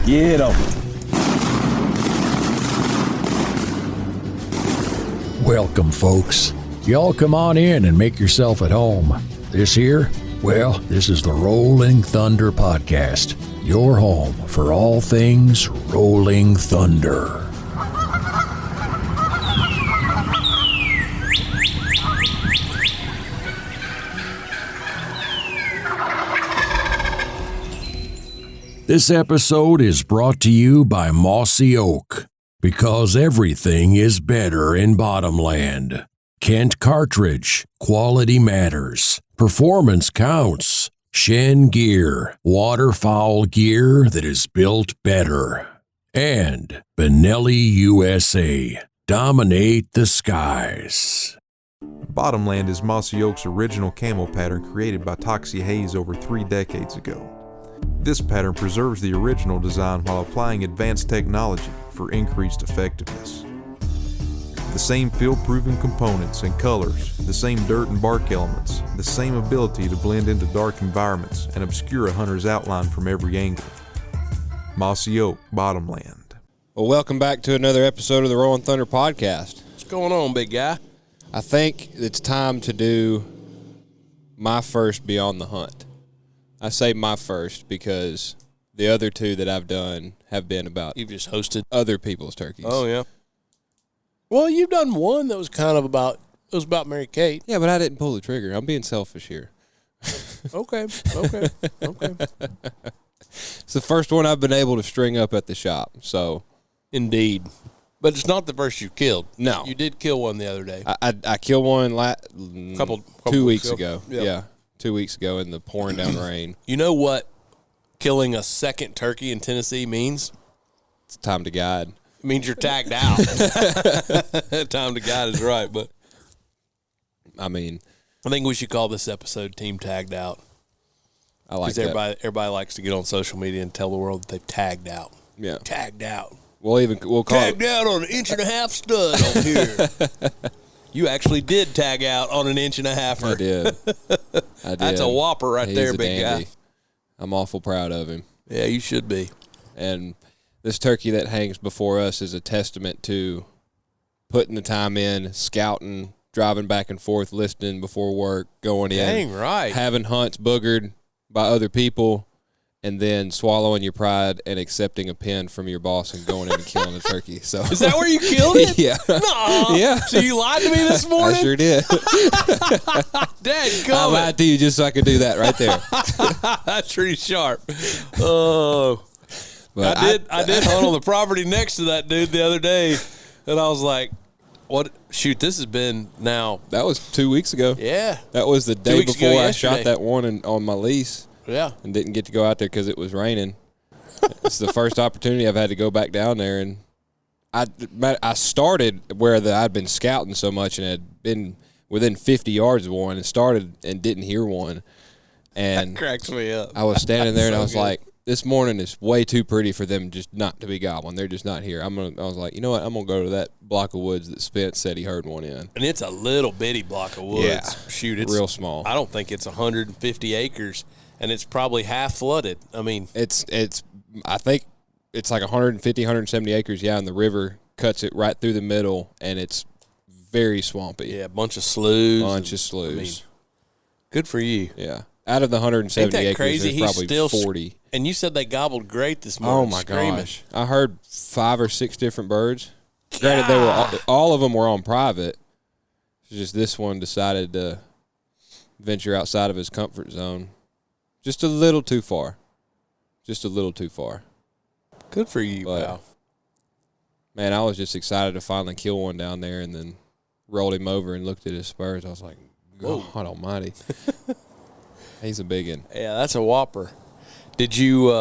Get 'em. Welcome, folks. Y'all come on in and make yourself at home. This here, well, this is the Rolling Thunder Podcast, your home for all things Rolling Thunder. This episode is brought to you by Mossy Oak, because everything is better in Bottomland. Kent Cartridge, quality matters, performance counts. Shen Gear, waterfowl gear that is built better. And Benelli USA, dominate the skies. Bottomland is Mossy Oak's original camo pattern created by Toxie Hayes over 3 decades ago. This pattern preserves the original design while applying advanced technology for increased effectiveness. The same field-proven components and colors, the same dirt and bark elements, the same ability to blend into dark environments and obscure a hunter's outline from every angle. Mossy Oak, Bottomland. Well, welcome back to another episode of the Rolling Thunder Podcast. What's going on, big guy? I think it's time to do my first Beyond the Hunt. I say my first because the other two that I've done have been about You've just hosted other people's turkeys. Oh, yeah. Well, you've done one that was kind of about Mary Kate. Yeah, but I didn't pull the trigger. I'm being selfish here. Okay. It's the first one I've been able to string up at the shop, so. Indeed. But it's not the first you killed. No. You did kill one the other day. I killed one couple 2 weeks ago. Yep. Yeah, 2 weeks ago in the pouring down rain. You know what killing a second turkey in Tennessee means? It's time to guide. It means you're tagged out. Time to guide is right, but I mean, I think we should call this episode Team Tagged Out. I like Because that. everybody likes to get on social media and tell the world that they've tagged out. Yeah. Tagged out. We'll call Tagged it. out on an 1.5-inch stud on here. You actually did tag out on an 1.5-incher. I did. That's a whopper right there, big guy. I'm awful proud of him. Yeah, you should be. And this turkey that hangs before us is a testament to putting the time in, scouting, driving back and forth, listening before work, going in. Dang right. Having hunts boogered by other people, and then swallowing your pride and accepting a pin from your boss and going in and killing a turkey. So Is that where you killed it? Yeah. No. Yeah. So you lied to me this morning? I sure did. Dad, I lied to you just so I could do that right there. That's pretty sharp. Oh. But I did hunt on the property next to that dude the other day, and I was like, "What? Shoot, this has been now." That was 2 weeks ago. Yeah, That was the day weeks ago before I yesterday. shot that one on my lease yeah. and didn't get to go out there because it was raining. It's the first opportunity I've had to go back down there, and I started where I'd been scouting so much and had been within 50 yards of one and started and didn't hear one. And That cracks me up. I was standing there and I was good. like, this morning is way too pretty for them just not to be gobbling. They're just not here. I was like, you know what? I'm going to go to that block of woods that Spence said he heard one in. And it's a little bitty block of woods. Yeah. Shoot, it's Real small. I don't think it's 150 acres, and it's probably half flooded. I mean, I think it's like 150, 170 acres, yeah, and the river cuts it right through the middle, and it's very swampy. yeah, a bunch of sloughs. Bunch of sloughs. I mean, good for you. Yeah. Out of the 170 Ain't that acres, crazy? there's He's probably still 40. And you said they gobbled great this Oh, morning. my screaming. gosh. I heard 5 or 6 different birds. Granted, they were all of them were on private. It's just this one decided to venture outside of his comfort zone. Just a little too far. Good for you, But, pal. Man, I was just excited to finally kill one down there and then rolled him over and looked at his spurs. I was like, God almighty. He's a big one. Yeah, that's a whopper. Did you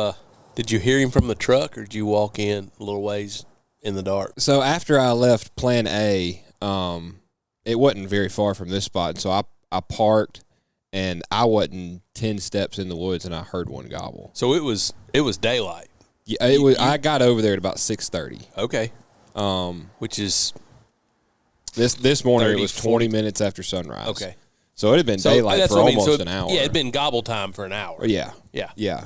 hear him from the truck, or did you walk in a little ways in the dark? So after I left Plan A, it wasn't very far from this spot. So I parked, and I wasn't 10 steps in the woods, and I heard one gobble. So it was daylight. Yeah, it was. I got over there at about 6:30. Okay. Which is this morning 30, it was 20 40. minutes after sunrise. okay. So it had been daylight that's for what I mean. almost So an hour. Yeah, it'd been gobble time for an hour. Yeah. Yeah. Yeah.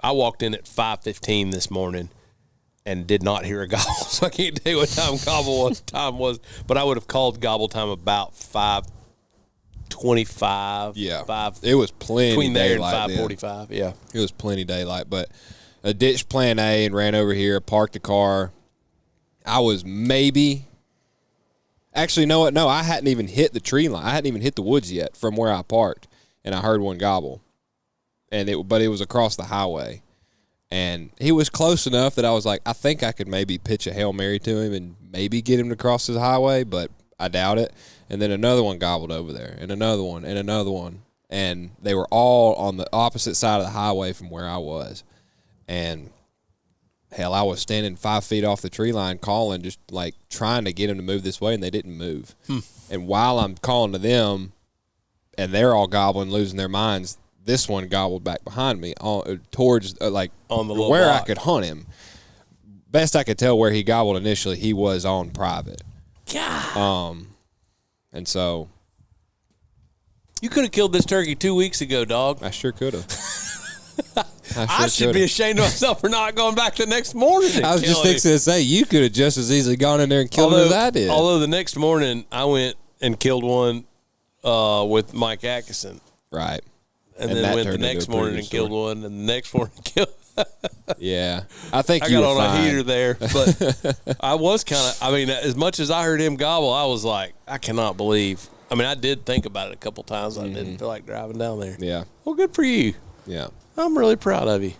I walked in at 5:15 this morning and did not hear a gobble, so I can't tell you what time was. But I would have called gobble time about 5:25. Yeah, 5. It was plenty between there and daylight 5:45. Yeah, it was plenty daylight. But I ditched Plan A and ran over here, parked the car. I was actually, no, I hadn't even hit the tree line. I hadn't even hit the woods yet from where I parked, and I heard one gobble, but it was across the highway. And he was close enough that I was like, I think I could maybe pitch a Hail Mary to him and maybe get him to cross his highway, but I doubt it. And then another one gobbled over there, and another one, and another one. And they were all on the opposite side of the highway from where I was. And, hell, I was standing 5 feet off the tree line calling, just like trying to get them to move this way, and they didn't move. And while I'm calling to them, and they're all gobbling, losing their minds, this one gobbled back behind me towards on the little where block. I could hunt him. Best I could tell where he gobbled initially, he was on private. God. And so You could have killed this turkey 2 weeks ago, dog. I sure could have. I should be ashamed of myself for not going back the next morning. I was just fixing to say, you could have just as easily gone in there and killed him as I did. Although the next morning, I went and killed one with Mike Atkinson. Right. And then went the next morning and killed one, and the next morning killed. Yeah, I think I you got were on fine. a heater there, but I was kind of. I mean, as much as I heard him gobble, I was like, I cannot believe. I mean, I did think about it a couple times. I didn't feel like driving down there. Yeah. Well, good for you. Yeah. I'm really proud of you.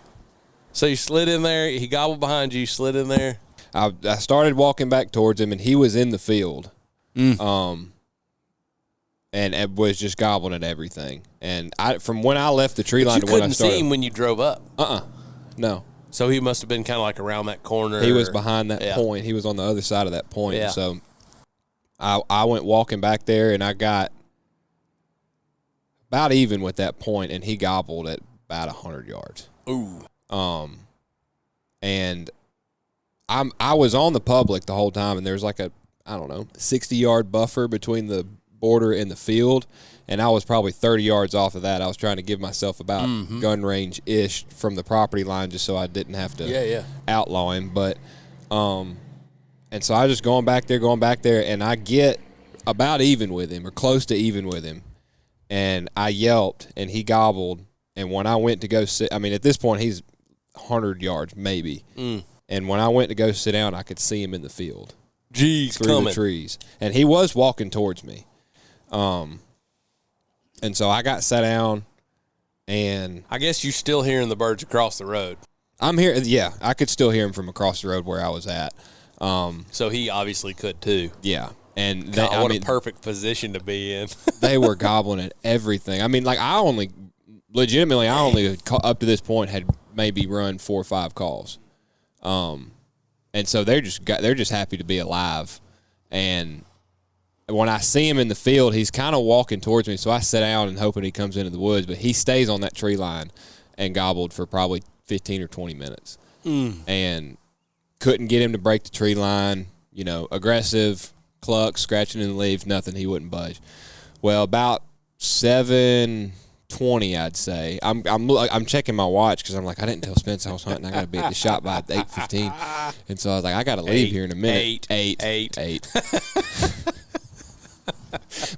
So you slid in there. He gobbled behind you. Slid in there. I started walking back towards him, and he was in the field. And it was just gobbling at everything. And from when I left the tree line to when I started, you couldn't see him when you drove up. No. So he must have been kind of like around that corner. He was behind that point. He was on the other side of that point. Yeah. So I went walking back there, and I got about even with that point, and he gobbled at about 100 yards. Ooh. And I was on the public the whole time, and there's like a 60-yard buffer between the border and the field, and I was probably 30 yards off of that. I was trying to give myself about gun range-ish from the property line just so I didn't have to outlaw him. But and so I just going back there, and I get about even with him or close to even with him, and I yelped, and he gobbled, and when I went to go sit, I mean, at this point, he's 100 yards maybe, and when I went to go sit down, I could see him in the field. Jeez, through the trees, and he was walking towards me. And so I got sat down, and I guess you're still hearing the birds across the road. I'm here. Yeah, I could still hear him from across the road where I was at. So he obviously could too. Yeah, and God, a perfect position to be in. They were gobbling at everything. I mean, like I only up to this point had maybe run 4 or 5 calls. And so they're just happy to be alive. And when I see him in the field, he's kind of walking towards me. So I sit down and hoping he comes into the woods, but he stays on that tree line and gobbled for probably 15 or 20 minutes. And couldn't get him to break the tree line. You know, aggressive, clucks, scratching in the leaves, nothing. He wouldn't budge. Well, about 7:20, I'd say. I'm checking my watch because I'm like, I didn't tell Spence I was hunting. I got to be at the shop by 8:15, and so I was like, I got to leave here in a minute. Eight.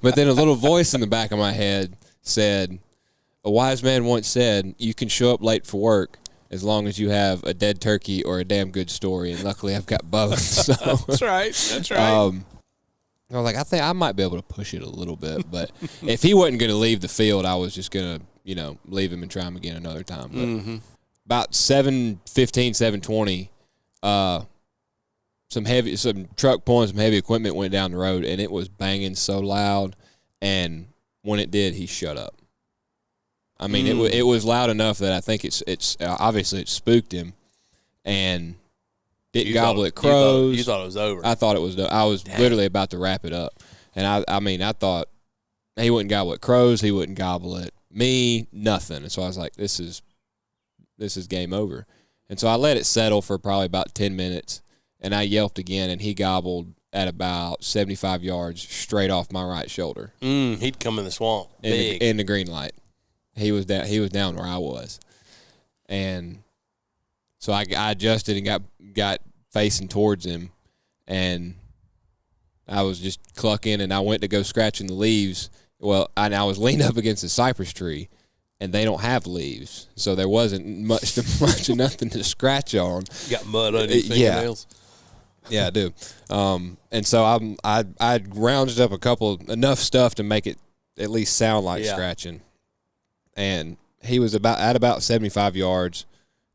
But then a little voice in the back of my head said, "A wise man once said, you can show up late for work as long as you have a dead turkey or a damn good story." And luckily, I've got both. So That's right. I was like, I think I might be able to push it a little bit, but if he wasn't going to leave the field, I was just going to, leave him and try him again another time. But about 7:15, 7:20, some truck pulling some heavy equipment went down the road, and it was banging so loud. And when it did, he shut up. I mean, it was loud enough that I think it's obviously it spooked him, and didn't gobble at crows. You thought it was over. I thought it was. I was literally about to wrap it up, and I thought he wouldn't gobble at crows. He wouldn't gobble at me. Nothing. And so I was like, this is game over. And so I let it settle for probably about 10 minutes, and I yelped again, and he gobbled at about 75 yards straight off my right shoulder. He'd come in the swamp. In the green light. He was down where I was, and So I adjusted and got facing towards him, and I was just clucking, and I went to go scratching the leaves. Well, I was leaned up against a cypress tree, and they don't have leaves, so there wasn't much of nothing to scratch on. You got mud on your fingernails? Yeah, I do. And so I rounded up enough stuff to make it at least sound like scratching. And he was at about 75 yards,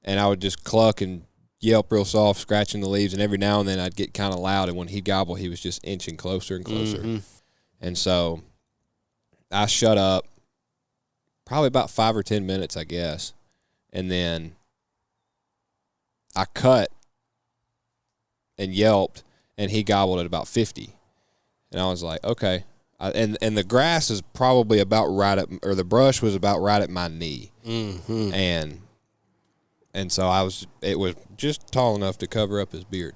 and I would just cluck and yelp real soft, scratching the leaves, and every now and then I'd get kind of loud, and when he'd gobble, he was just inching closer and closer. Mm-hmm. And so I shut up probably about 5 or 10 minutes, I guess, and then I cut and yelped, and he gobbled at about 50. And I was like, okay. And the grass is probably about or the brush was about right at my knee. Mm-hmm. And so it was just tall enough to cover up his beard.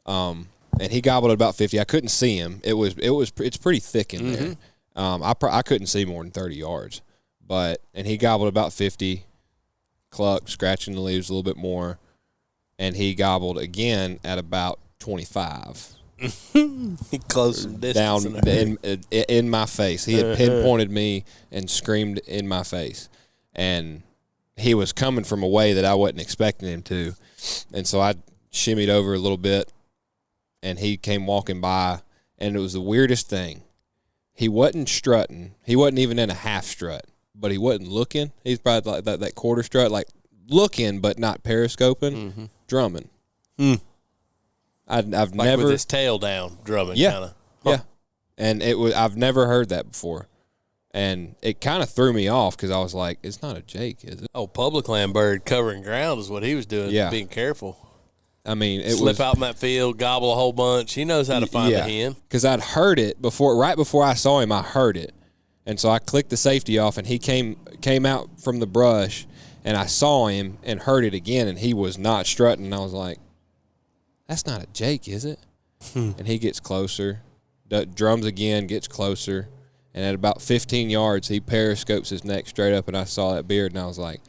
And he gobbled at about 50. I couldn't see him. It's pretty thick in there. I couldn't see more than 30 yards. And he gobbled about 50, clucked, scratching the leaves a little bit more, and he gobbled again at about 25. He closed some distance down in my face. He had pinpointed me and screamed in my face, and he was coming from a way that I wasn't expecting him to, and so I shimmied over a little bit, and he came walking by, and it was the weirdest thing. He wasn't strutting. He wasn't even in a half strut, but he wasn't looking. He's probably like that quarter strut, like looking but not periscoping, drumming. I've like never with his tail down, drumming. Yeah, kinda. Yeah, and I've never heard that before, and it kind of threw me off because I was like, it's not a Jake, is it? Oh, public land bird covering ground is what he was doing. Yeah, being careful. I mean, slip out in that field, gobble a whole bunch. He knows how to find the hen. Because I'd heard it right before I saw him. I heard it, and so I clicked the safety off, and he came out from the brush, and I saw him and heard it again, and he was not strutting. And I was like, that's not a Jake, is it? And he gets closer, drums again, gets closer, and at about 15 yards, he periscopes his neck straight up, and I saw that beard, and I was like,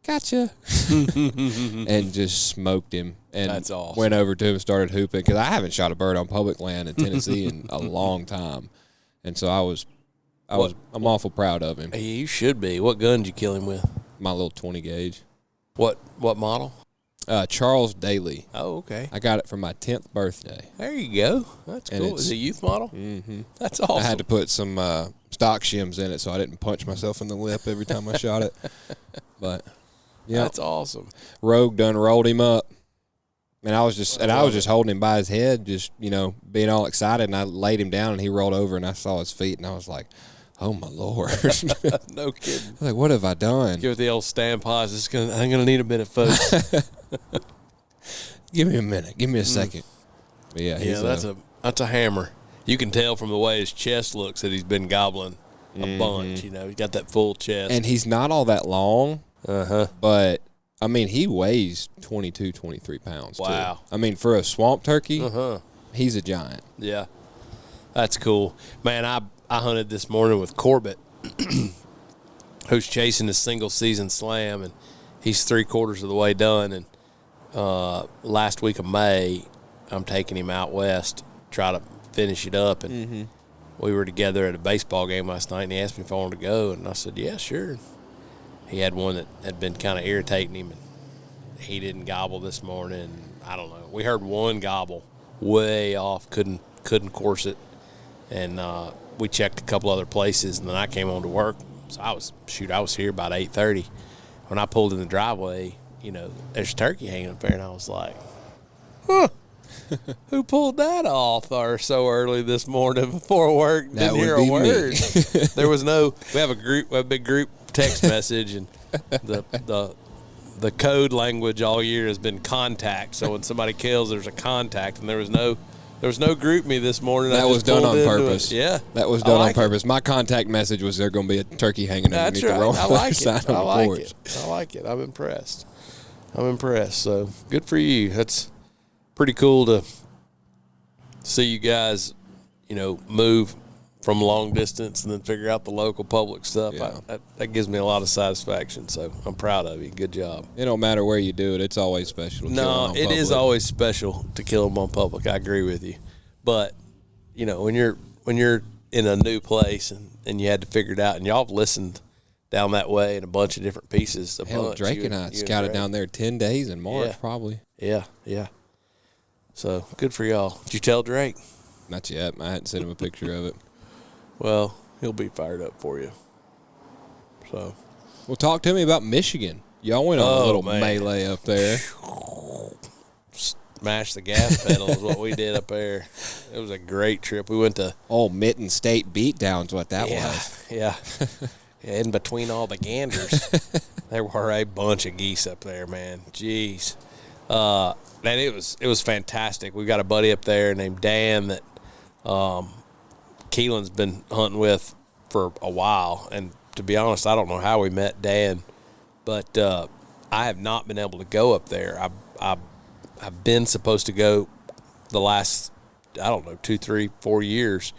gotcha, and just smoked him. And that's awesome. Went over to him and started hooping, because I haven't shot a bird on public land in Tennessee in a long time, and so I'm awful proud of him. You should be. What gun did you kill him with? My little 20 gauge. What model? Charles Daly. Oh, okay. I got it for my 10th birthday. There you go. That's cool. Is it a youth model? Mm-hmm. That's awesome. I had to put some stock shims in it so I didn't punch myself in the lip every time I shot it. But yeah, that's awesome. Rogue done rolled him up, and I was just holding him by his head, just being all excited. And I laid him down, and he rolled over, and I saw his feet, and I was like, oh my Lord. No kidding. I was like, what have I done? Give it the old stand pause. I'm gonna need a minute, folks. Give me a minute. Give me a second. But that's a hammer. You can tell from the way his chest looks that he's been gobbling a bunch. He's got that full chest, and he's not all that long. But I mean, he weighs 22, 23 pounds. Wow. Too. I mean, for a swamp turkey, he's a giant. Yeah, that's cool, man. I hunted this morning with Corbett, who's chasing his single season slam, and he's 3/4 of the way done. And last week of May, I'm taking him out west, try to finish it up. And we were together at a baseball game last night, and he asked me if I wanted to go, and I said, yeah, sure. He had one that had been kind of irritating him, and he didn't gobble this morning. I don't know. We heard one gobble way off, couldn't course it, and we checked a couple other places, and then I came on to work. So I was here about 8:30. When I pulled in the driveway, there's turkey hanging up there, and I was like, huh, who pulled that off or so early this morning before work? Didn't hear a word. There was we have a big group text message, and the code language all year has been contact. So when somebody kills, there's a contact, and there was no group me this morning. That was done on purpose. Yeah. That was done on purpose. My contact message was there going to be a turkey hanging underneath the roll. I like it. I like it. I'm impressed. So good for you. That's pretty cool to see you guys, move from long distance and then figure out the local public stuff. Yeah. That gives me a lot of satisfaction. So I'm proud of you. Good job. It don't matter where you do it. It's always special. To kill 'em No, on it is public. always special to kill them on public. I agree with you. But, you know, when you're in a new place and you had to figure it out, and y'all have listened down that way in a bunch of different pieces. Hell, Drake and I scouted down there 10 days in March, Yeah. probably. Yeah. So good for y'all. Did you tell Drake? Not yet. I hadn't sent him a picture of it. Well, he'll be fired up for you. So. Well, talk to me about Michigan. Y'all went on a little melee up there. Smash the gas pedal is what we did up there. It was a great trip. We went to Mitten State beatdown's what that was. Yeah. In between all the ganders, there were a bunch of geese up there, man. Jeez. Man, it was fantastic. We got a buddy up there named Dan that Keelan's been hunting with for a while. And to be honest, I don't know how we met Dan, but I have not been able to go up there. I've been supposed to go the last, 2, 3, 4 years,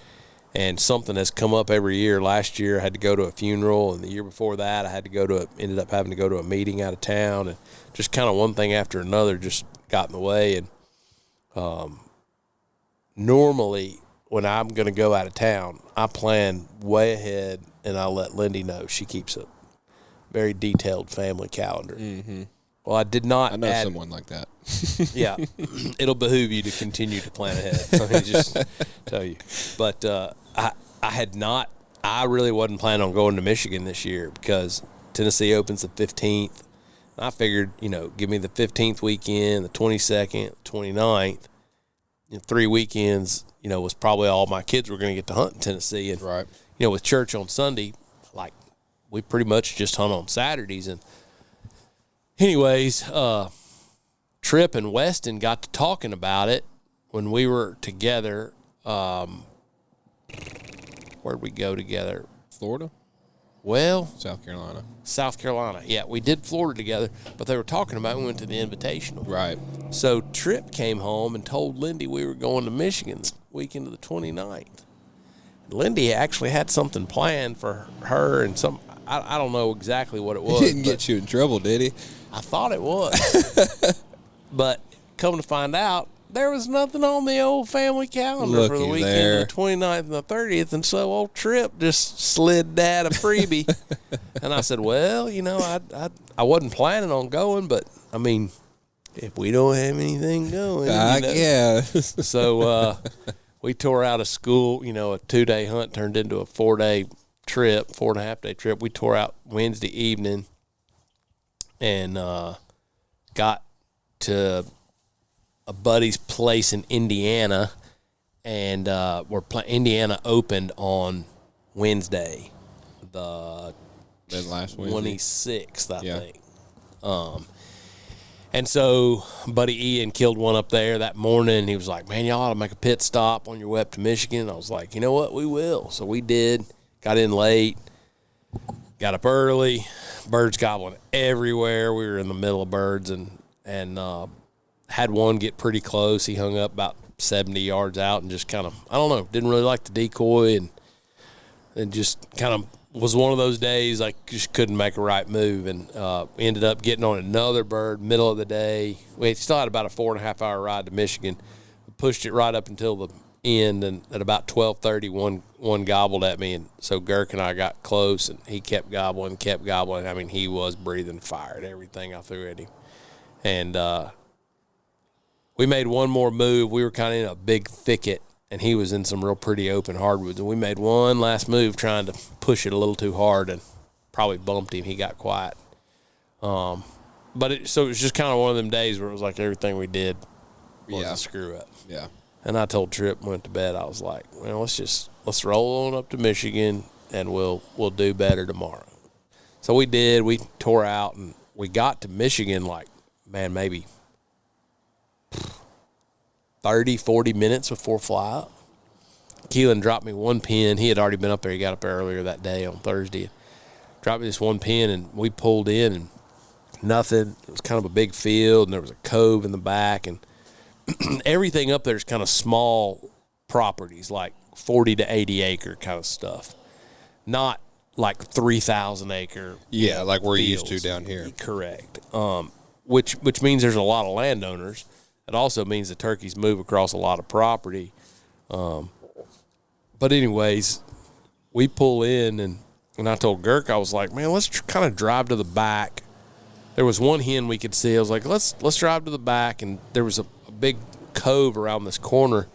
and something has come up every year. Last year I had to go to a funeral, and the year before that I had to ended up having to go to a meeting out of town, and just kind of one thing after another just got in the way. And normally when I'm going to go out of town, I plan way ahead, and I let Lindy know. She keeps a very detailed family calendar. Mm-hmm. Well, I did not. I know someone like that. Yeah, it'll behoove you to continue to plan ahead. Let me just tell you. But I had not. I really wasn't planning on going to Michigan this year because Tennessee opens the 15th. I figured, give me the 15th weekend, the 22nd, 29th. 3 weekends, was probably all my kids were going to get to hunt in Tennessee. And, right. With church on Sunday, like, we pretty much just hunt on Saturdays. And anyways, Tripp and Weston got to talking about it when we were together. Where'd we go together? Florida? Well, South Carolina. Yeah, we did Florida together, but they were talking about we went to the Invitational. Right. So Tripp came home and told Lindy we were going to Michigan the weekend of the 29th. Lindy actually had something planned for her and I don't know exactly what it was. He didn't get you in trouble, did he? I thought it was. But come to find out, there was nothing on the old family calendar for the weekend of the 29th and the 30th, and so old Tripp just slid Dad a freebie. And I said, well, I wasn't planning on going, but, I mean, if we don't have anything going. I guess. So we tore out of school, a 2-day hunt turned into a 4-day trip, 4.5-day trip. We tore out Wednesday evening and got to a buddy's place in Indiana, and Indiana opened on Wednesday, the last Wednesday, 26th, I think. And so Buddy Ian killed one up there that morning. He was like, man, y'all ought to make a pit stop on your way up to Michigan. I was like, you know what, we will. So we did. Got in late, got up early, birds gobbling everywhere. We were in the middle of birds and had one get pretty close. He hung up about 70 yards out and just kind of, I don't know, didn't really like the decoy and just kind of was one of those days I just couldn't make a right move, and ended up getting on another bird middle of the day. We still had about a 4.5-hour ride to Michigan. We pushed it right up until the end, and at about 12:30, one gobbled at me, and so Girk and I got close, and he kept gobbling. I mean, he was breathing fire at everything I threw at him. And we made one more move. We were kind of in a big thicket, and he was in some real pretty open hardwoods. And we made one last move trying to push it a little too hard and probably bumped him. He got quiet. So it was just kind of one of them days where it was like everything we did was a screw up. Yeah. And I told Tripp, went to bed, I was like, well, let's roll on up to Michigan, and we'll do better tomorrow. So we did. We tore out, and we got to Michigan maybe 30, 40 minutes before fly up. Keelan dropped me one pin. He had already been up there. He got up there earlier that day on Thursday. Dropped me this one pin, and we pulled in, and nothing. It was kind of a big field, and there was a cove in the back, and everything up there is kind of small properties. Like 40 to 80 acre kind of stuff, not like 3,000 acre. Yeah, like we're fields. used to down here. Correct. Which means there's a lot of landowners. It also means the turkeys move across a lot of property. But anyways, we pull in, and I told Girk, I was like, man, let's kind of drive to the back. There was one hen we could see. I was like, let's drive to the back, and there was a big cove around this corner.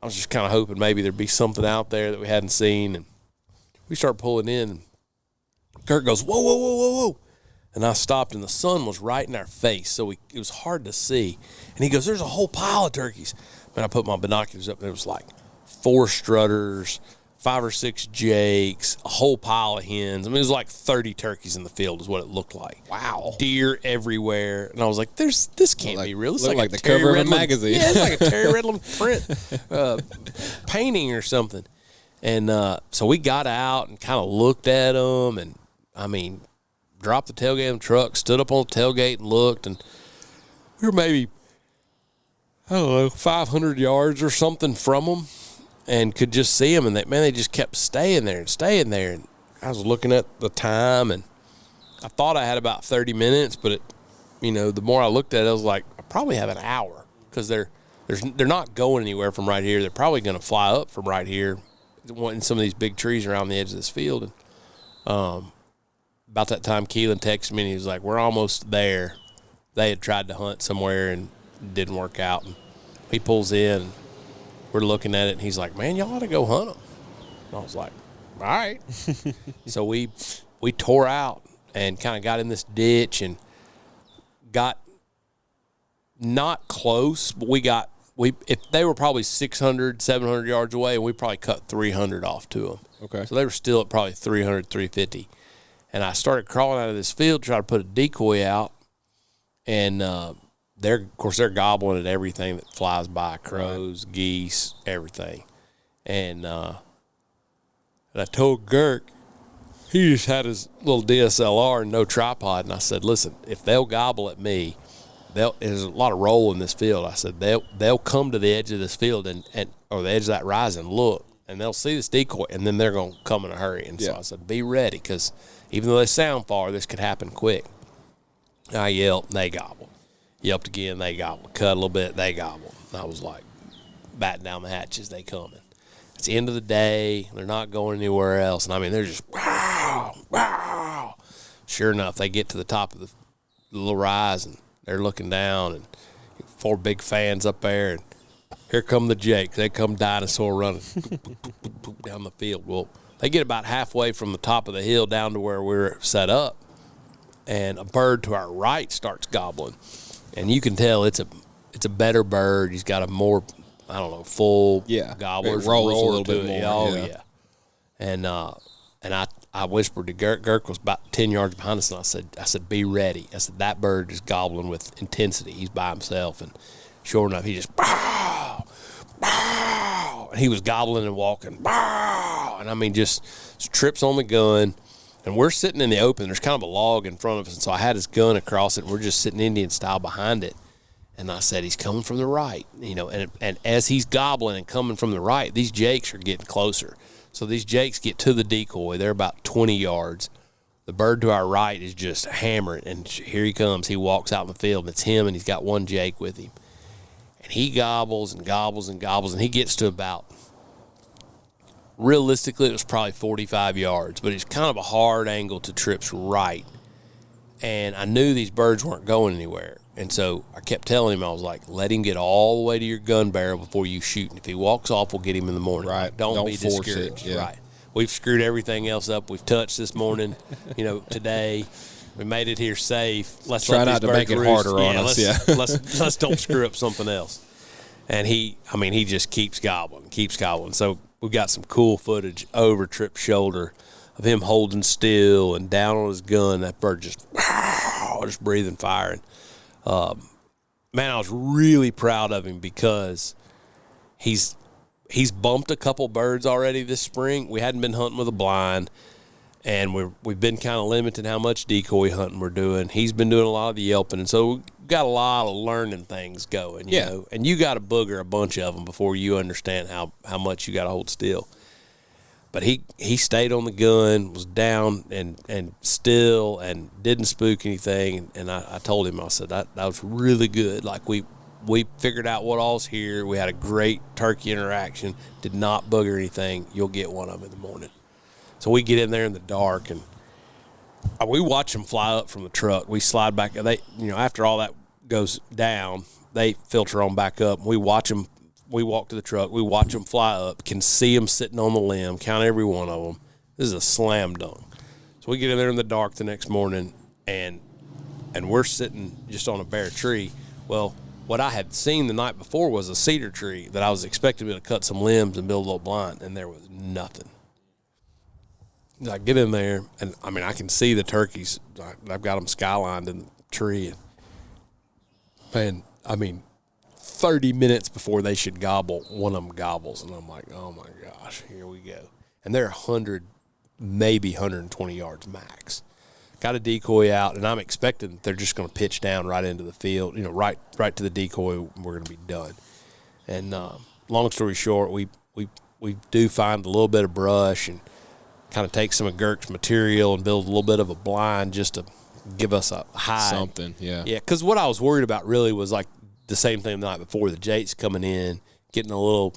I was just kind of hoping maybe there'd be something out there that we hadn't seen, and we start pulling in, and Girk goes, whoa, whoa, whoa, whoa, whoa. And I stopped, and the sun was right in our face, so it was hard to see. And he goes, there's a whole pile of turkeys. Man, I put my binoculars up, and it was like 4 strutters, 5 or 6 jakes, a whole pile of hens. I mean, it was like 30 turkeys in the field is what it looked like. Wow. Deer everywhere. And I was like, this can't be real. It's like a the Terry cover of a Redland, magazine. Yeah, it's like a Terry Redland print painting or something. And so we got out and kind of looked at them, and, I mean, dropped the tailgate of the truck, stood up on the tailgate and looked, and we were maybe, I don't know, 500 yards or something from them, and could just see them, and they just kept staying there. And I was looking at the time, and I thought I had about 30 minutes, but the more I looked at it, I was like, I probably have an hour, because they're not going anywhere from right here. They're probably going to fly up from right here in some of these big trees around the edge of this field. And about that time, Keelan texted me, and he was like, we're almost there. They had tried to hunt somewhere, and it didn't work out. And he pulls in, and we're looking at it, and he's like, man, y'all ought to go hunt them. And I was like, all right. So we tore out and kind of got in this ditch and got not close, but if they were probably 600, 700 yards away, we probably cut 300 off to them. Okay. So they were still at probably 300, 350. And I started crawling out of this field, trying to put a decoy out, and they're gobbling at everything that flies by, crows, geese, everything. And I told Girk, he just had his little DSLR and no tripod, and I said, listen, if they'll gobble at me, there's a lot of roll in this field. I said, they'll come to the edge of this field or the edge of that rise and look, and they'll see this decoy, and then they're going to come in a hurry. And so I said, be ready, because even though they sound far, this could happen quick. I yelped, they gobbled. Yelped again, they gobbled. Cut a little bit, they gobbled. And I was like, batting down the hatches, they coming. It's the end of the day. They're not going anywhere else. And, I mean, they're just, wow, wow. Sure enough, they get to the top of the little rise, and they're looking down, and 4 big fans up there, and here come the jakes. They come dinosaur running down the field. Well, they get about halfway from the top of the hill down to where we're set up, and a bird to our right starts gobbling. And you can tell it's a better bird. He's got a more, I don't know, full gobblers. It rolls roar a little bit more. Oh, yeah. And I whispered to Girk. Girk was about 10 yards behind us, and I said, be ready. I said, that bird is gobbling with intensity. He's by himself. And sure enough, he just, bow, bow. And he was gobbling and walking, bow. And, I mean, just trips on the gun. And we're sitting in the open. There's kind of a log in front of us. And so I had his gun across it, and we're just sitting Indian style behind it. And I said, he's coming from the right. And as he's gobbling and coming from the right, these jakes are getting closer. So these jakes get to the decoy. They're about 20 yards. The bird to our right is just hammering. And here he comes. He walks out in the field, and it's him, and he's got 1 jake with him. And he gobbles and gobbles and gobbles, and he gets to about, realistically, it was probably 45 yards, but it's kind of a hard angle to Tripp's right. And I knew these birds weren't going anywhere. And so I kept telling him, I was like, let him get all the way to your gun barrel before you shoot. And if he walks off, we'll get him in the morning. Right. Don't be force discouraged. it. Yeah. Right. We've screwed everything else up. We've touched this morning, today. We made it here safe. Let's try not to make it harder on us. Let's don't screw up something else. And he just keeps gobbling. So we got some cool footage over Tripp's shoulder of him holding still and down on his gun. That bird just breathing fire. And, man, I was really proud of him because he's bumped a couple birds already this spring. We hadn't been hunting with a blind, and we've been kind of limiting how much decoy hunting we're doing. He's been doing a lot of the yelping, and so got a lot of learning things going, you know, and you got to booger a bunch of them before you understand how much you got to hold still. But he stayed on the gun, was down and still, and didn't spook anything. And I told him, I said, that was really good. Like, we figured out what all's here. We had a great turkey interaction, did not booger anything. You'll get one of them in the morning. So we get in there in the dark, and we watch them fly up from the truck. We slide back. They, after all that goes down, they filter on back up. We watch them. We walk to the truck. We watch them fly up. Can see them sitting on the limb. Count every one of them. This is a slam dunk. So we get in there in the dark the next morning, and we're sitting just on a bare tree. Well, what I had seen the night before was a cedar tree that I was expecting to cut some limbs and build a little blind, and there was nothing. I get in there, and I can see the turkeys. I've got them skylined in the tree, and 30 minutes before they should gobble, one of them gobbles, and I'm like, oh my gosh, here we go. And they're 100, maybe 120 yards max. Got a decoy out, and I'm expecting that they're just going to pitch down right into the field, right to the decoy. We're going to be done. And long story short, we do find a little bit of brush and kind of take some of Girk's material and build a little bit of a blind just to give us a high. Something, yeah. Yeah, because what I was worried about really was like the same thing the night before. The Jake's coming in, getting a little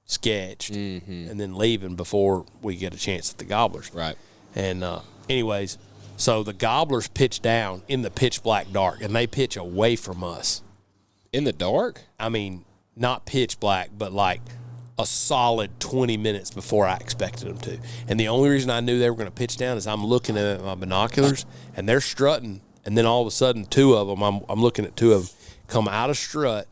sketched, and then leaving before we get a chance at the gobblers. Right. And anyways, so the gobblers pitch down in the pitch black dark, and they pitch away from us. In the dark? Not pitch black, but like a solid 20 minutes before I expected them to. And the only reason I knew they were going to pitch down is I'm looking at my binoculars, and they're strutting, and then all of a sudden two of them, I'm looking at two of them, come out of strut,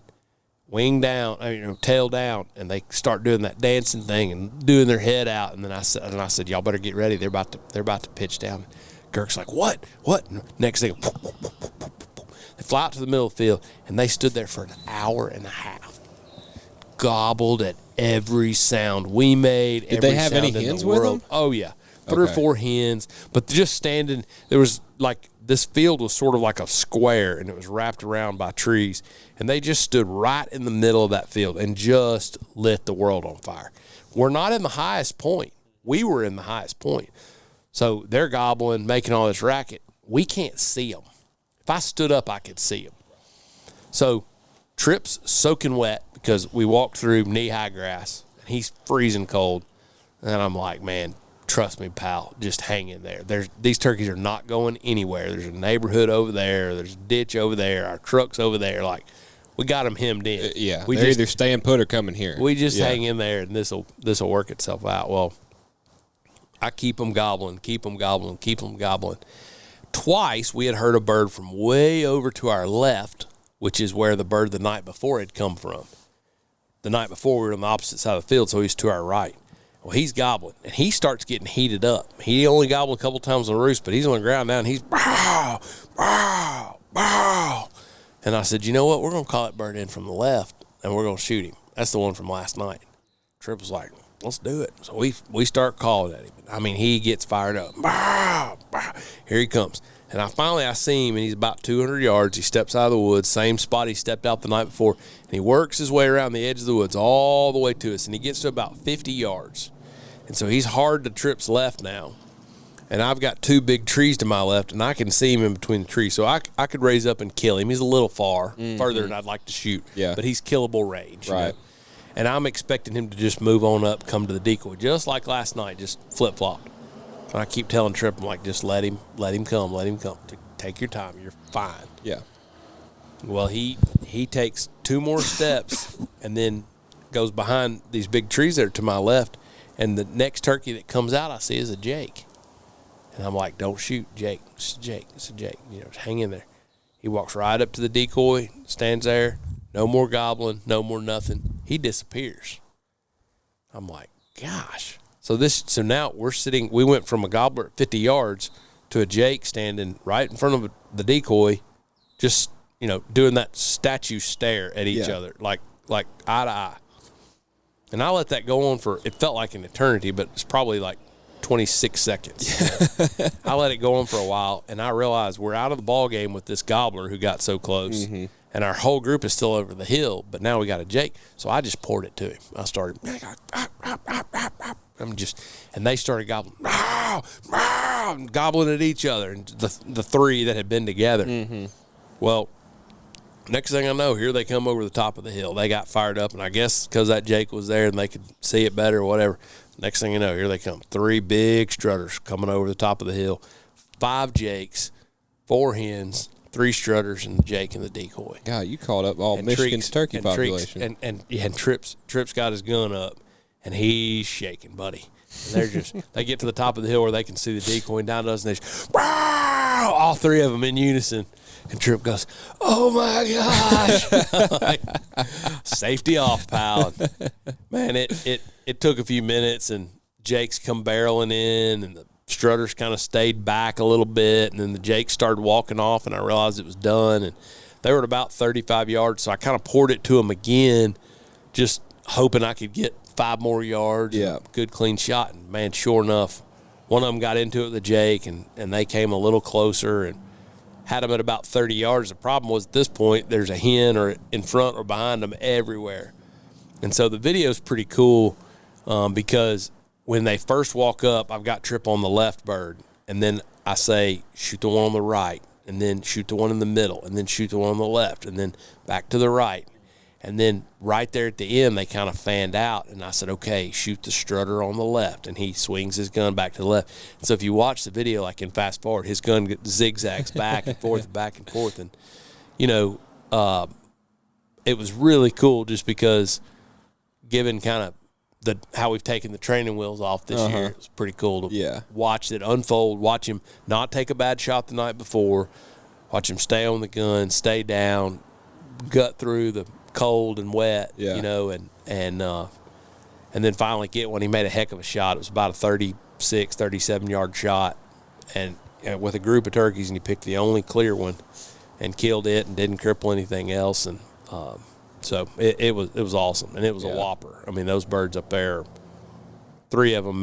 wing down, tail down, and they start doing that dancing thing and doing their head out. And then I said, y'all better get ready. They're about to pitch down. Girk's like, what? Next thing, they fly out to the middle of the field, and they stood there for an hour and a half, gobbled at every sound we made. Did they have any hens with them? Oh yeah, 3 or 4 hens, but just standing. There was like, this field was sort of like a square, and it was wrapped around by trees, and they just stood right in the middle of that field and just lit the world on fire. We're not in the highest point. We were in the highest point. So they're gobbling, making all this racket. We can't see them. If I stood up, I could see them. So Tripp's soaking wet because we walked through knee-high grass, and he's freezing cold. And I'm like, man, trust me, pal, just hang in there. These turkeys are not going anywhere. There's a neighborhood over there. There's a ditch over there. Our truck's over there. Like, we got them hemmed in. Yeah, they're either staying put or coming here. We just hang in there, and this'll work itself out. Well, I keep them gobbling. Twice we had heard a bird from way over to our left, which is where the bird the night before had come from. The night before we were on the opposite side of the field, so he's to our right. Well, he's gobbling, and he starts getting heated up. He only gobbled a couple times on the roost, but he's on the ground now, and he's bow, bow, bow. And I said, you know what? We're going to call that bird in from the left, and we're going to shoot him. That's the one from last night. Tripp was like, let's do it. So we start calling at him. He gets fired up. Bow, bow. Here he comes. And I see him, and he's about 200 yards. He steps out of the woods, same spot he stepped out the night before, and he works his way around the edge of the woods all the way to us, and he gets to about 50 yards. And so he's hard to Tripp's left now. And I've got 2 big trees to my left, and I can see him in between the trees. So I could raise up and kill him. He's a little far, further than I'd like to shoot. Yeah. But he's killable range. Right. You know? And I'm expecting him to just move on up, come to the decoy, just like last night, just flip-flopped. And I keep telling Tripp, I'm like, just let him come. Take your time. You're fine. Yeah. Well, he takes 2 more steps and then goes behind these big trees that are to my left, and the next turkey that comes out I see is a Jake. And I'm like, don't shoot, Jake. It's a Jake. Just hang in there. He walks right up to the decoy, stands there, no more gobbling, no more nothing. He disappears. I'm like, gosh. So now we went from a gobbler at 50 yards to a Jake standing right in front of the decoy, just, doing that statue stare at each other, like eye to eye. And I let that go on for, it felt like an eternity, but it's probably like 26 seconds. I let it go on for a while, and I realized we're out of the ball game with this gobbler who got so close, and our whole group is still over the hill, but now we got a Jake. So I just poured it to him. I started, and they started gobbling, gobbling at each other, and the three that had been together. Well, next thing I know, here they come over the top of the hill. They got fired up, and I guess because that Jake was there and they could see it better or whatever, next thing you know, here they come. 3 big strutters coming over the top of the hill. 5 Jakes, 4 hens, 3 strutters, and the Jake and the decoy. God, you caught up all Michigan's turkey population. And Tripp's got his gun up, and he's shaking, buddy. And they're just, they get to the top of the hill where they can see the decoy, and down to us, and they just, all 3 of them in unison. And Tripp goes, "Oh my gosh!" Like, safety off, pal. Man, it took a few minutes, and Jake's come barreling in, and the strutters kind of stayed back a little bit, and then the Jake started walking off, and I realized it was done. And they were at about 35 yards, so I kind of poured it to them again, just hoping I could get 5 more yards. Yeah, good clean shot. And man, sure enough, one of them got into it with the Jake, and they came a little closer and had them at about 30 yards. The problem was at this point, there's a hen or in front or behind them everywhere. And so the video is pretty cool because when they first walk up, I've got Tripp on the left bird. And then I say, shoot the one on the right, and then shoot the one in the middle, and then shoot the one on the left, and then back to the right. And then right there at the end, they kind of fanned out. And I said, okay, shoot the strutter on the left. And he swings his gun back to the left. And so if you watch the video, like in fast forward, his gun zigzags back and forth, back and forth. And, you know, it was really cool just because given kind of how we've taken the training wheels off this year, it was pretty cool to watch it unfold, watch him not take a bad shot the night before, watch him stay on the gun, stay down, gut through the cold and wet, you know, and then finally get one. He made a heck of a shot. It was about a 36, 37-yard shot, and with a group of turkeys, and he picked the only clear one and killed it and didn't cripple anything else. And so it was awesome, and it was a whopper. I mean, those birds up there, 3 of them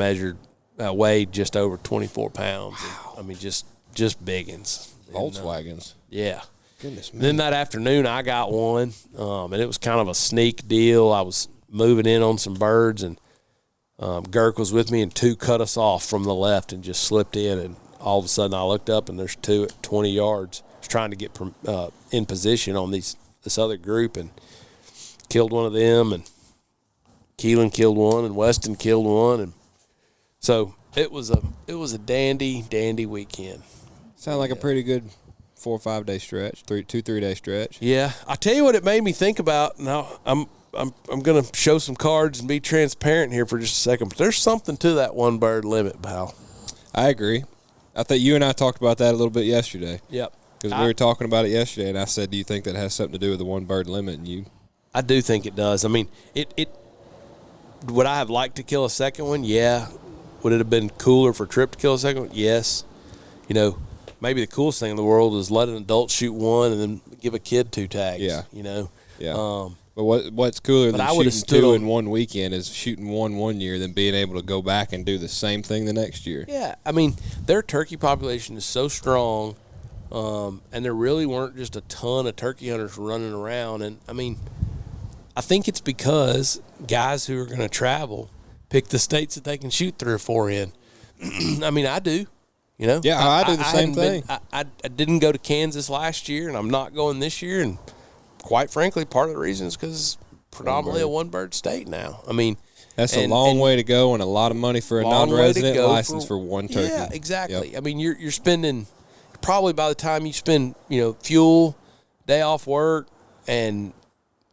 weighed just over 24 pounds. Wow. And, I mean, just biggins. Volkswagens. Yeah. Goodness me. Then that afternoon, I got one, and it was kind of a sneak deal. I was moving in on some birds, and Girk was with me, and 2 cut us off from the left and just slipped in. And all of a sudden, I looked up, and there's 2 at 20 yards. I was trying to get in position on this other group, and killed one of them, and Keelan killed one, and Weston killed one, and so it was a dandy weekend. Sound like a pretty good 4 or 5 day stretch, 3 day stretch. Yeah, I tell you what it made me think about. Now I'm going to show some cards and be transparent here for just a second. But there's something to that 1 bird limit, pal. I agree. I think you and I talked about that a little bit yesterday. Yep. Because we were talking about it yesterday, and I said, "Do you think that has something to do with the 1 bird limit?" And I do think it does. I mean, it. Would I have liked to kill a second one? Yeah. Would it have been cooler for Tripp to kill a second one? Yes. You know. Maybe the coolest thing in the world is let an adult shoot 1 and then give a kid 2 tags. Yeah. You know? Yeah. But what's cooler than shooting 2 in one weekend is shooting 1 year than being able to go back and do the same thing the next year. Yeah. I mean, their turkey population is so strong, and there really weren't just a ton of turkey hunters running around. And, I mean, I think it's because guys who are going to travel pick the states that they can shoot 3 or 4 in. I mean, I do. You know? Yeah, I do the same thing. I didn't go to Kansas last year, and I'm not going this year. And quite frankly, part of the reason is because it's predominantly a 1 bird state now. I mean, that's a long way to go and a lot of money for a non-resident license for 1 turkey. Yeah, exactly. Yep. I mean, you're spending probably by the time you spend, you know, fuel, day off work, and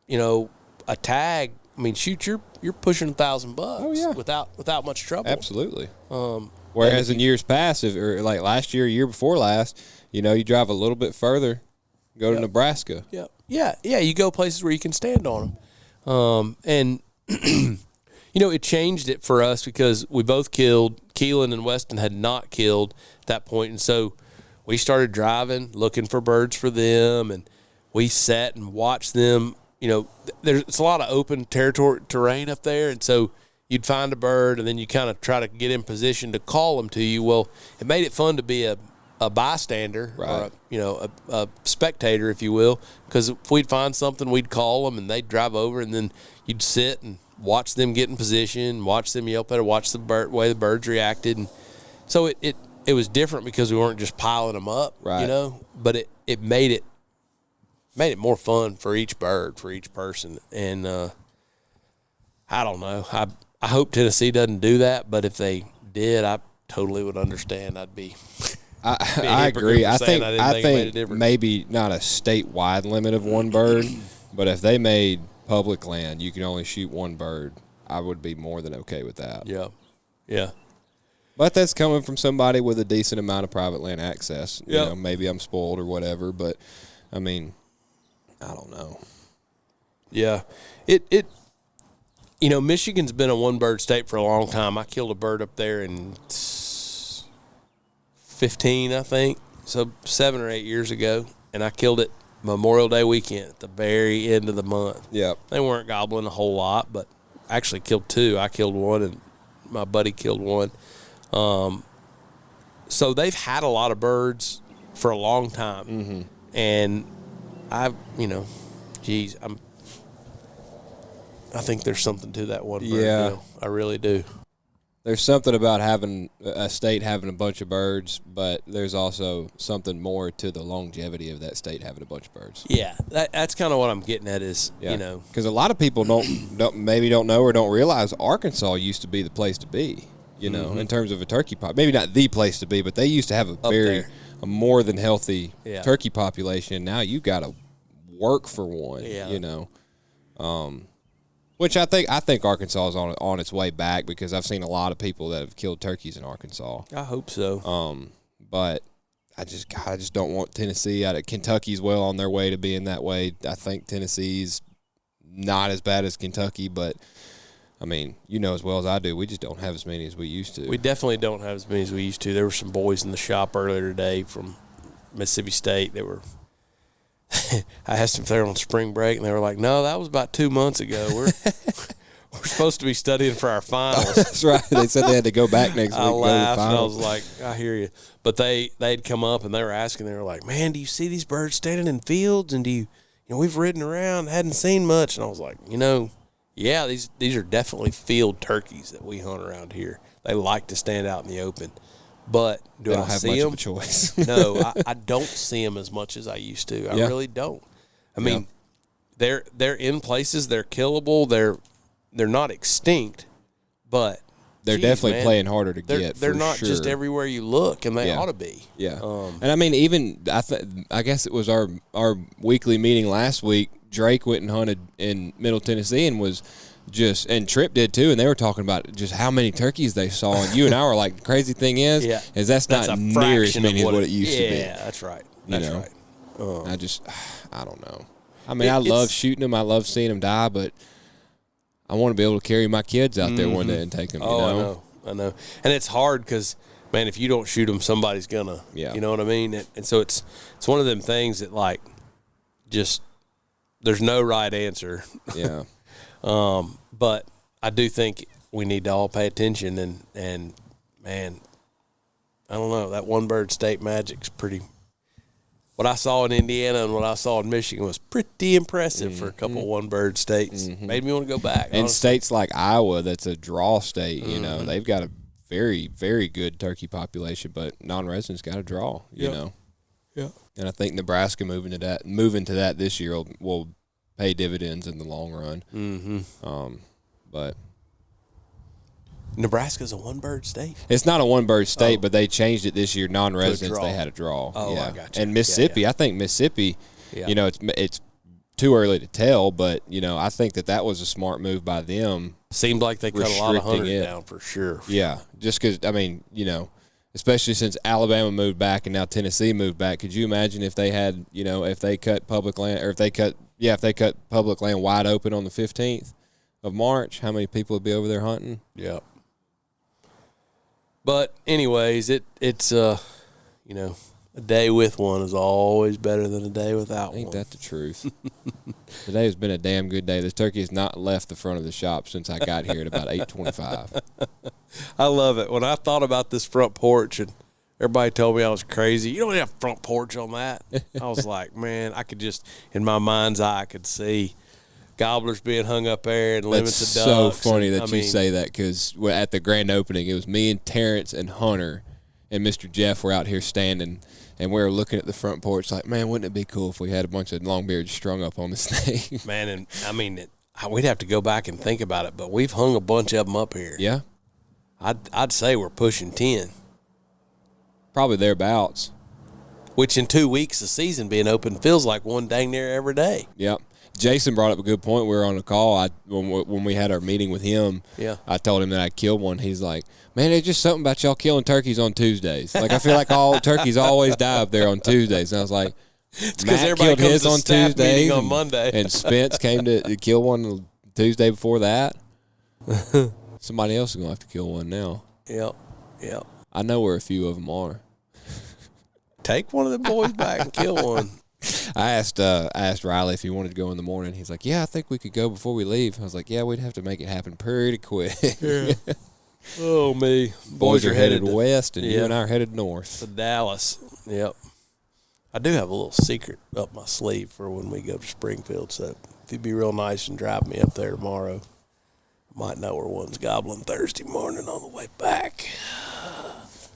you know, a tag. I mean, shoot, you're pushing $1,000. Oh yeah, without much trouble. Absolutely. Whereas in years past, or like last year before last, you know, you drive a little bit further, go to Nebraska. Yeah. You go places where you can stand on them. And, you know, it changed it for us because we both killed. Keelan and Weston had not killed at that point. And so we started driving, looking for birds for them, and we sat and watched them. You know, it's a lot of open terrain up there. And so you'd find a bird, and then you kind of try to get in position to call them to you. Well, it made it fun to be a bystander, right. or a spectator, if you will, because if we'd find something, we'd call them, and they'd drive over, and then you'd sit and watch them get in position, watch them yelp at it, watch the way the birds reacted. And so it was different because we weren't just piling them up, right. but it made it more fun for each bird, for each person. And I don't know. I hope Tennessee doesn't do that, but if they did, I totally would understand. I'd be I agree. I think it maybe not a statewide limit of one bird, but if they made public land, you can only shoot one bird, I would be more than okay with that. Yeah. Yeah. But that's coming from somebody with a decent amount of private land access. Yeah. You know, maybe I'm spoiled or whatever, but I mean, I don't know. Yeah. Michigan's been a one-bird state for a long time. I killed a bird up there in 15, I think, so 7 or 8 years ago, and I killed it Memorial Day weekend at the very end of the month. Yeah. They weren't gobbling a whole lot, but I actually killed 2. I killed 1, and my buddy killed 1. So they've had a lot of birds for a long time. Mm-hmm. And I think there's something to that one bird. Yeah. I really do. There's something about having a state having a bunch of birds, but there's also something more to the longevity of that state having a bunch of birds. Yeah, that's kind of what I'm getting at is, Because a lot of people don't know or don't realize Arkansas used to be the place to be, in terms of a turkey pop. Maybe not the place to be, but they used to have a more than healthy turkey population. Now you got to work for one, which I think Arkansas is on its way back because I've seen a lot of people that have killed turkeys in Arkansas. I hope so. But I just don't want Tennessee. Kentucky's well on their way to being that way. I think Tennessee's not as bad as Kentucky, but I mean, as well as I do, we just don't have as many as we used to. We definitely don't have as many as we used to. There were some boys in the shop earlier today from Mississippi State that were – I asked them if they were on spring break, and they were like, no, that was about 2 months ago. We're supposed to be studying for our finals. That's right. They said they had to go back next week. I laughed, and I was like, I hear you. But they'd come up, and they were asking, they were like, man, do you see these birds standing in fields? And we've ridden around, hadn't seen much. And I was like, yeah, these are definitely field turkeys that we hunt around here. They like to stand out in the open. But do I see them? Of a choice. No, I don't see them as much as I used to. I really don't. I mean, they're in places, they're killable, they're not extinct, but they're definitely playing harder to get. They're not just everywhere you look, and they ought to be. Yeah, and I mean, even I guess it was our weekly meeting last week. Drake went and hunted in Middle Tennessee and was. And Tripp did too, and they were talking about just how many turkeys they saw. And you and I were like, the crazy thing is that's not near as many as what it used to be. Yeah, that's right. That's right. I don't know. I mean, I love shooting them. I love seeing them die, but I want to be able to carry my kids out there one day and take them. I know. And it's hard because, man, if you don't shoot them, somebody's gonna. Yeah. You know what I mean? And so it's one of them things that like, just there's no right answer. Yeah. But I do think we need to all pay attention and man, I don't know, that one bird state magic's pretty. What I saw in Indiana and what I saw in Michigan was pretty impressive for a couple of one bird states. Made me want to go back. And states like Iowa, that's a draw state. They've got a very, very good turkey population, but non-residents got to draw. You know. Yeah. And I think Nebraska moving to that this year will pay dividends in the long run. But Nebraska's a one-bird state. It's not a one-bird state, but they changed it this year. Non-residents, they had a draw. Oh, yeah. I got you. And Mississippi, I think Mississippi, it's too early to tell, but, I think that was a smart move by them. Seemed like they cut a lot of hunters down for sure. Yeah, just because, especially since Alabama moved back and now Tennessee moved back. Could you imagine if they had, if they cut public land, or if they cut public land wide open on the 15th of March, how many people would be over there hunting? Yeah. But anyways, it's a day with one is always better than a day without one. Ain't that the truth? Today has been a damn good day. This turkey has not left the front of the shop since I got here at about 8:25. I love it. When I thought about this front porch and everybody told me I was crazy, you don't have a front porch on that. I was like, man, I could just, in my mind's eye, I could see gobblers being hung up there and limits of ducks. So funny that you say that, because at the grand opening, it was me and Terrence and Hunter and Mr. Jeff were out here standing, and we were looking at the front porch like, man, wouldn't it be cool if we had a bunch of longbeards strung up on this thing? Man, and we'd have to go back and think about it, but we've hung a bunch of them up here. Yeah. I'd say we're pushing 10. Probably thereabouts. Which in 2 weeks, the season being open feels like one dang near every day. Yep. Jason brought up a good point. We were on a call. When we had our meeting with him, I told him that I killed one. He's like, man, there's just something about y'all killing turkeys on Tuesdays. Like, I feel like all turkeys always die up there on Tuesdays. And I was like, Matt killed his on Tuesdays on Monday. And Spence came to kill one the Tuesday before that. Somebody else is going to have to kill one now. Yep. I know where a few of them are. Take one of them boys back and kill one. I asked Riley if he wanted to go in the morning. He's like, yeah, I think we could go before we leave. I was like, yeah, we'd have to make it happen pretty quick. Yeah. Oh, me. Boys are headed west, and you and I are headed north. To Dallas. Yep. I do have a little secret up my sleeve for when we go to Springfield, so if you'd be real nice and drive me up there tomorrow, I might know where one's gobbling Thursday morning on the way back.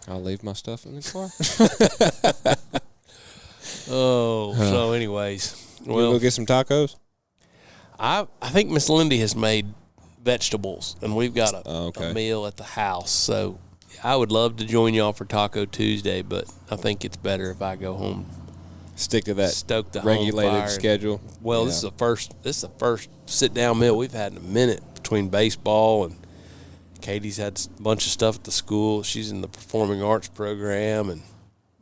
I'll leave my stuff in the car. So anyways. We'll go get some tacos? I think Miss Lindy has made vegetables, and we've got a meal at the house. So I would love to join y'all for Taco Tuesday, but I think it's better if I go home. Stick to that stoke the regulated schedule. Well, this is the first sit down meal we've had in a minute between baseball, and Katie's had a bunch of stuff at the school. She's in the performing arts program, and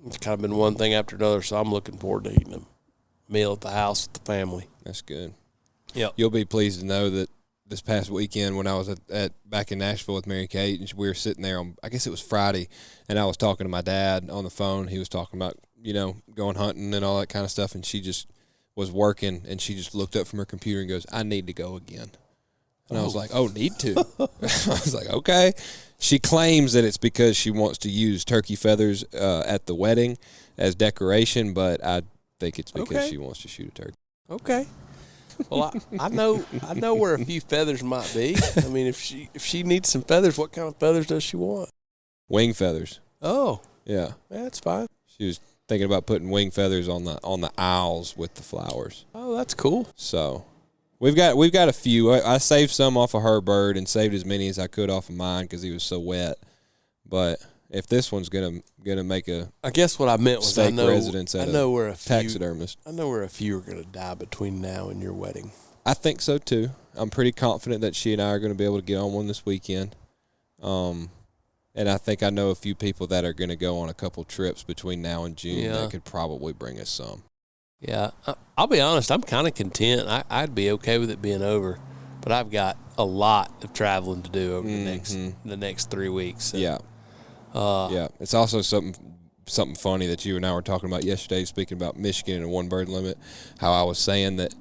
it's kind of been one thing after another. So I'm looking forward to eating a meal at the house with the family. That's good. Yep. You'll be pleased to know that this past weekend when I was back in Nashville with Mary Kate, and we were sitting there on, I guess it was Friday, and I was talking to my dad on the phone. He was talking about, going hunting and all that kind of stuff, and she just was working, and she just looked up from her computer and goes, I need to go again. And I was like, oh, need to? I was like, okay. She claims that it's because she wants to use turkey feathers at the wedding as decoration, but I think it's because she wants to shoot a turkey. Okay. Well, I know where a few feathers might be. I mean, if she needs some feathers, what kind of feathers does she want? Wing feathers. Oh. Yeah. That's fine. She was thinking about putting wing feathers on the aisles with the flowers. Oh, that's cool. So we've got a few. I saved some off of her bird and saved as many as I could off of mine because he was so wet. But if this one's gonna make a, I guess what I meant was I know where a few taxidermist. I know where a few are gonna die between now and your wedding. I think so too. I'm pretty confident that she and I are going to be able to get on one this weekend. And I think I know a few people that are going to go on a couple trips between now and June that could probably bring us some. Yeah, I'll be honest. I'm kind of content. I'd be okay with it being over, but I've got a lot of traveling to do over the next 3 weeks. So. Yeah. Yeah, it's also something funny that you and I were talking about yesterday, speaking about Michigan and a one bird limit, how I was saying that,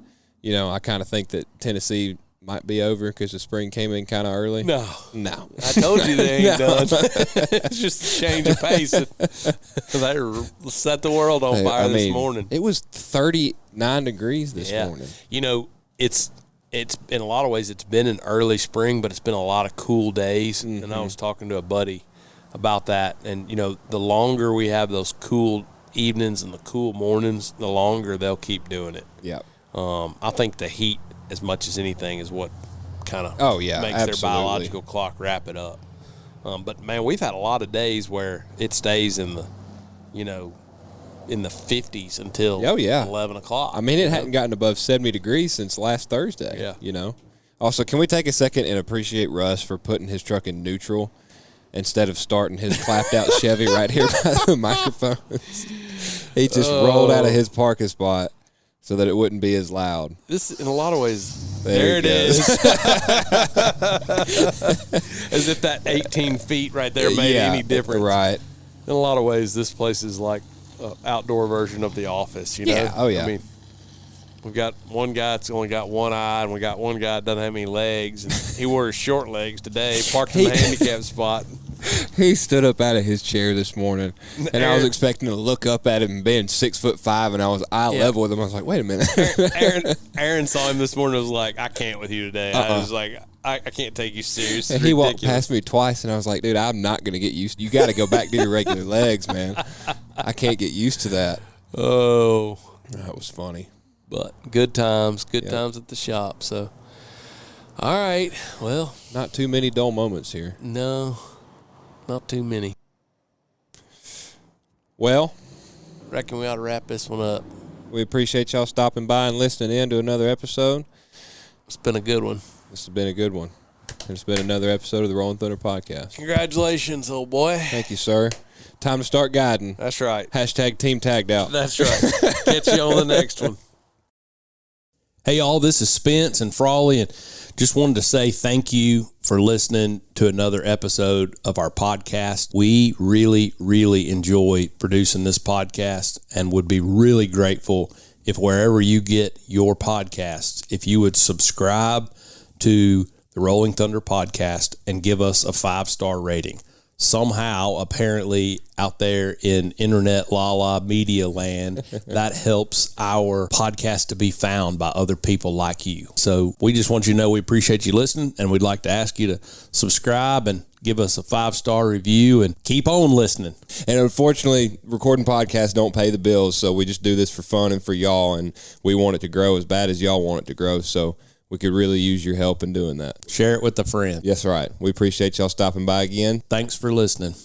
I kind of think that Tennessee might be over because the spring came in kind of early. No. I told you they ain't done. It's just a change of pace. They set the world on fire this morning. It was 39 degrees this morning. It's in a lot of ways, it's been an early spring, but it's been a lot of cool days. Mm-hmm. And I was talking to a buddy about that. And, the longer we have those cool evenings and the cool mornings, the longer they'll keep doing it. Yeah. I think the heat, as much as anything, is what kind of makes their biological clock wrap it up. But, man, we've had a lot of days where it stays in the 50s until 11 o'clock. I mean, it hadn't gotten above 70 degrees since last Thursday. Yeah. Also, can we take a second and appreciate Russ for putting his truck in neutral instead of starting his clapped out Chevy right here by the microphones? He just rolled out of his parking spot so that it wouldn't be as loud. This, in a lot of ways, there it is. As if that 18 feet right there made any difference. Right. In a lot of ways, this place is like an outdoor version of the office, Yeah. Oh, yeah. I mean, We've got one guy that's only got one eye, and we got one guy that doesn't have any legs. And he wore his short legs today, parked in the handicap spot. He stood up out of his chair this morning, and I was expecting to look up at him being 6'5", and I was eye level with him. I was like, wait a minute. Aaron saw him this morning and was like, I can't with you today. I was like, I can't take you serious. And he walked past me twice, and I was like, dude, I'm not going to get used to you. Got to go back to your regular legs, man. I can't get used to that. Oh. That was funny. But good times at the shop. So, all right. Well, not too many dull moments here. No, not too many. Well, reckon we ought to wrap this one up. We appreciate y'all stopping by and listening in to another episode. It's been a good one. This has been a good one. It's been another episode of the Rolling Thunder Podcast. Congratulations, old boy. Thank you, sir. Time to start guiding. That's right. Hashtag team tagged out. That's right. Catch you on the next one. Hey, y'all, this is Spence and Frawley, and just wanted to say thank you for listening to another episode of our podcast. We really, really enjoy producing this podcast and would be really grateful if wherever you get your podcasts, if you would subscribe to the Rolling Thunder Podcast and give us a 5-star rating. Somehow, apparently, out there in internet la media land, that helps our podcast to be found by other people like you. So we just want you to know we appreciate you listening, and we'd like to ask you to subscribe and give us a 5-star review and keep on listening. And unfortunately, recording podcasts don't pay the bills, so we just do this for fun and for y'all, and we want it to grow as bad as y'all want it to grow. So we could really use your help in doing that. Share it with a friend. Yes, right. We appreciate y'all stopping by again. Thanks for listening.